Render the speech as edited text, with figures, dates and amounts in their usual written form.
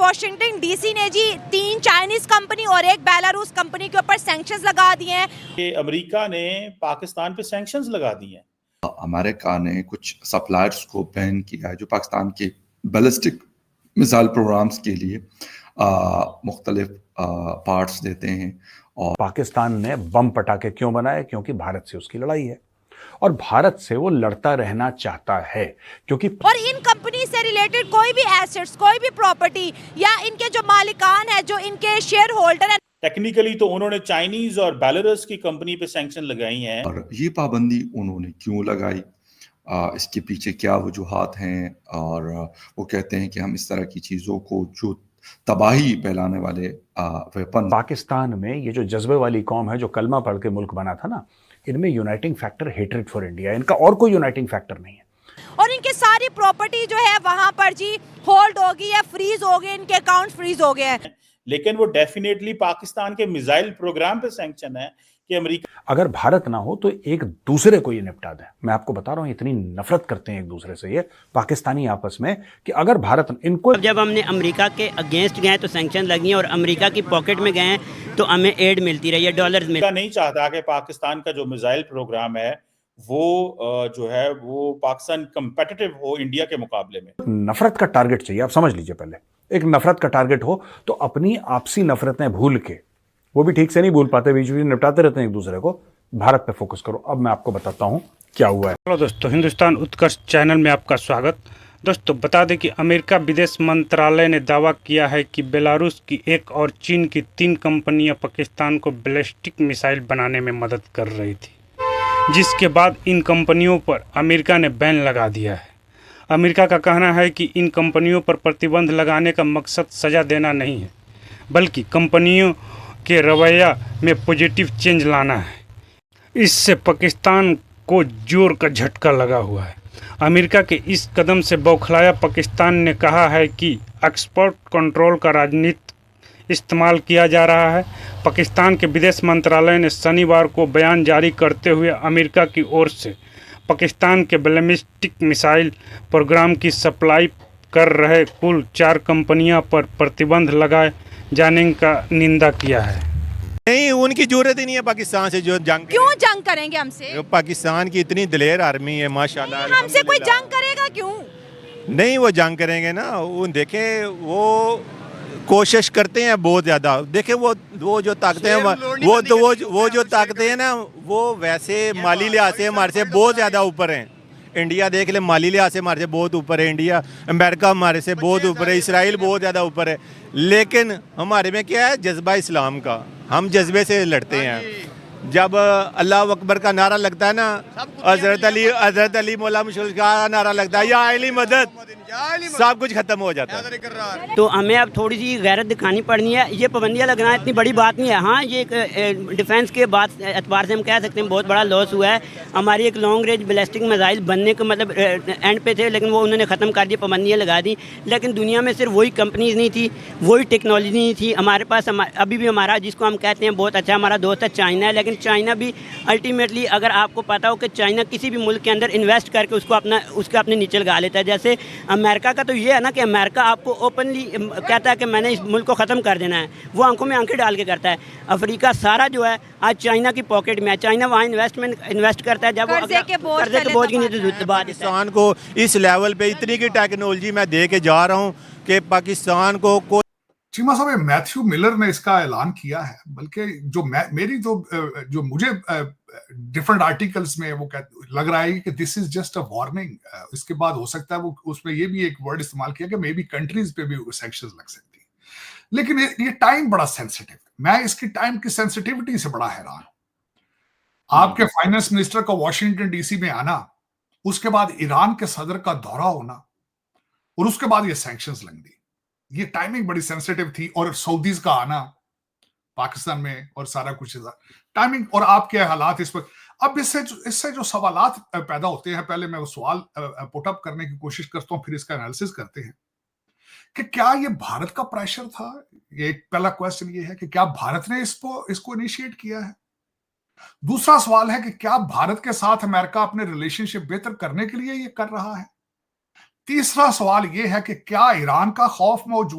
Washington DC ने जी 3 Chinese company और एक बेलारूस कंपनी के ऊपर सैंक्शंस लगा दिए हैं। कि अमेरिका ने पाकिस्तान पे सैंक्शंस लगा दिए हैं। अमेरिका ने कुछ सप्लायर्स को बैन किया है जो पाकिस्तान के बैलिस्टिक मिसाइल प्रोग्राम्स के लिए मुख्तलिफ पार्ट्स देते हैं। और पाकिस्तान ने बम पटाखे क्यों बनाए? क्योंकि भारत से उसकी लड़ाई है और भारत से वो लड़ता रहना चाहता है, क्योंकि और इन कंपनी से रिलेटेड कोई भी एसेट्स, कोई भी प्रॉपर्टी या इनके जो मालिकान है, जो इनके शेयर होल्डर है, टेक्निकली तो उन्होंने चाइनीज और बेलारूस की कंपनी पे सैंक्शन लगाई हैं। और ये पाबंदी उन्होंने क्यों लगाई, इसके पीछे क्या वजूहात हैं, और वो कहते हैं कि हम इस तरह की चीज़ों को जो तबाही फैलाने वाले वेपन। पाकिस्तान में ये जो जज्बे वाली कौम है जो कलमा पढ़ के मुल्क बना था ना, इनमें uniting factor hatred for India, इनका और कोई यूनाइटिंग फैक्टर नहीं है। और इनके सारी प्रॉपर्टी जो है वहां पर जी होल्ड होगी या फ्रीज हो गए, इनके अकाउंट फ्रीज हो गए हैं। लेकिन वो डेफिनेटली पाकिस्तान के मिसाइल प्रोग्राम पे सैंक्शन है कि अमेरिका अगर भारत ना हो तो एक दूसरे को ये निपटा दें। मैं आपको बता रहा हूं, इतनी नफरत करते हैं एक दूसरे से ये पाकिस्तानी आपस में कि अगर भारत इनको, जब हमने अमेरिका के अगेंस्ट गए तो सैंक्शन लगी और अमेरिका की पॉकेट में गए तो हमें एड मिलती रही है, डॉलर्स में। नहीं चाहता कि पाकिस्तान का जो मिसाइल प्रोग्राम है वो जो है वो पाकिस्तान कंपेटिटिव हो इंडिया के मुकाबले में। नफरत का टारगेट चाहिए, आप समझ लीजिए। पहले एक नफरत का टारगेट हो तो अपनी आपसी नफरतें भूल के, वो भी ठीक से नहीं भूल पाते, बीच बीच में निपटाते रहते हैं एक दूसरे को, भारत पे फोकस करो। अब मैं आपको बताता हूं क्या हुआ है। हेलो दोस्तों, हिंदुस्तान उत्कर्ष चैनल में आपका स्वागत। दोस्तों बता दें कि अमेरिका विदेश मंत्रालय ने दावा किया है कि बेलारूस की एक और चीन की 3 कंपनियां पाकिस्तान को बैलिस्टिक मिसाइल बनाने में मदद कर रही थी, जिसके बाद इन कंपनियों पर अमेरिका ने बैन लगा दिया है। अमेरिका का कहना है कि इन कंपनियों पर प्रतिबंध लगाने का मकसद सज़ा देना नहीं है, बल्कि कंपनियों के रवैया में पॉजिटिव चेंज लाना है। इससे पाकिस्तान को जोर का झटका लगा हुआ है। अमेरिका के इस कदम से बौखलाया पाकिस्तान ने कहा है कि एक्सपोर्ट कंट्रोल का राजनीतिक इस्तेमाल किया जा रहा है। पाकिस्तान के विदेश मंत्रालय ने शनिवार को बयान जारी करते हुए अमेरिका की ओर से पाकिस्तान के बैलिस्टिक मिसाइल प्रोग्राम की सप्लाई कर रहे कुल 4 कंपनियों पर प्रतिबंध लगाए जाने का निंदा किया है। नहीं, उनकी जरूरत ही नहीं है पाकिस्तान से जो जंग। क्यों जंग करेंगे हमसे? पाकिस्तान की इतनी दिलेर आर्मी है माशाल्लाह। हमसे कोई जंग करेगा क्यों? नहीं, वो जंग करेंगे ना। वो देखे, वो कोशिश करते हैं बहुत ज़्यादा। देखे वो जो ताकतें हैं, वो जो ताकतें हैं ना, वो वैसे माली लिहाज से हमारे से बहुत ज़्यादा ऊपर हैं। इंडिया देख ले, माली लिहाज से हमारे से बहुत ऊपर है इंडिया। अमेरिका हमारे से बहुत ऊपर है, इसराइल बहुत ज़्यादा ऊपर है। लेकिन हमारे में क्या है, जज्बा इस्लाम का। हम जज्बे से लड़ते हैं। जब अल्लाह अकबर का नारा लगता है ना, हजरत अली मौला मुशल का नारा लगता है, या अली मदद, सब कुछ खत्म हो जाता है। तो हमें अब थोड़ी सी गैरत दिखानी पड़नी है। ये पाबंदियाँ लगना इतनी बड़ी बात नहीं है। हाँ, ये एक डिफेंस के बाद एतबार से हम कह सकते हैं बहुत बड़ा लॉस हुआ है। हमारी एक लॉन्ग रेंज बैलिस्टिक मिसाइल बनने को मतलब एंड पे थे, लेकिन वो उन्होंने ख़त्म कर दिया, पाबंदियाँ लगा दी। लेकिन दुनिया में सिर्फ वही कंपनीज नहीं थी, वही टेक्नोलॉजी नहीं थी हमारे पास। अभी भी हमारा, जिसको हम कहते हैं बहुत अच्छा हमारा दोस्त है, चाइना है। लेकिन चाइना भी अल्टीमेटली, अगर आपको पता हो कि चाइना किसी भी मुल्क के अंदर इन्वेस्ट करके उसको अपने नीचे लगा लेता है। जैसे अमेरिका का तो ये है ना कि अमेरिका आपको ओपनली कहता है कि मैंने इस मुल्क को ख़त्म कर देना है, वो आंखों में आंखें डाल के करता है। अफ्रीका सारा जो है आज चाइना की पॉकेट में है। चाइना वहाँ इन्वेस्ट करता है जब वो कर्जे के बोझ की नीति बात। पाकिस्तान को इस लेवल पे इतनी की टेक्नोलॉजी मैं दे के जा रहा हूँ कि पाकिस्तान को चीमा साहब, मैथ्यू मिलर ने इसका ऐलान किया है। बल्कि जो मुझे डिफरेंट आर्टिकल्स में वो लग रहा है कि this is just a warning. इसके बाद हो सकता है वो उसमें ये भी एक वर्ड इस्तेमाल किया कि मे बी कंट्रीज पे भी सैंक्शंस लग सकती है। लेकिन ये टाइम बड़ा सेंसिटिव, मैं इसकी टाइम की सेंसिटिविटी से बड़ा हैरान हूं। आपके फाइनेंस मिनिस्टर का वॉशिंगटन डीसी में आना, उसके बाद ईरान के सदर का दौरा होना, और उसके बाद ये सैंक्शंस लग दी। ये टाइमिंग बड़ी सेंसिटिव थी। और सऊदीज का आना पाकिस्तान में और सारा कुछ टाइमिंग और आपके हालात इस पर। अब इससे जो सवालात पैदा होते हैं, पहले मैं वो सवाल पुट अप करने की कोशिश करता हूं, फिर इसका एनालिसिस करते हैं कि क्या ये भारत का प्रेशर था। ये एक पहला क्वेश्चन ये है कि क्या भारत ने इसको इनिशिएट किया है। दूसरा सवाल है कि क्या भारत के साथ अमेरिका अपने रिलेशनशिप बेहतर करने के लिए ये कर रहा है। तीसरा सवाल यह है कि क्या ईरान का खौफ मौजूद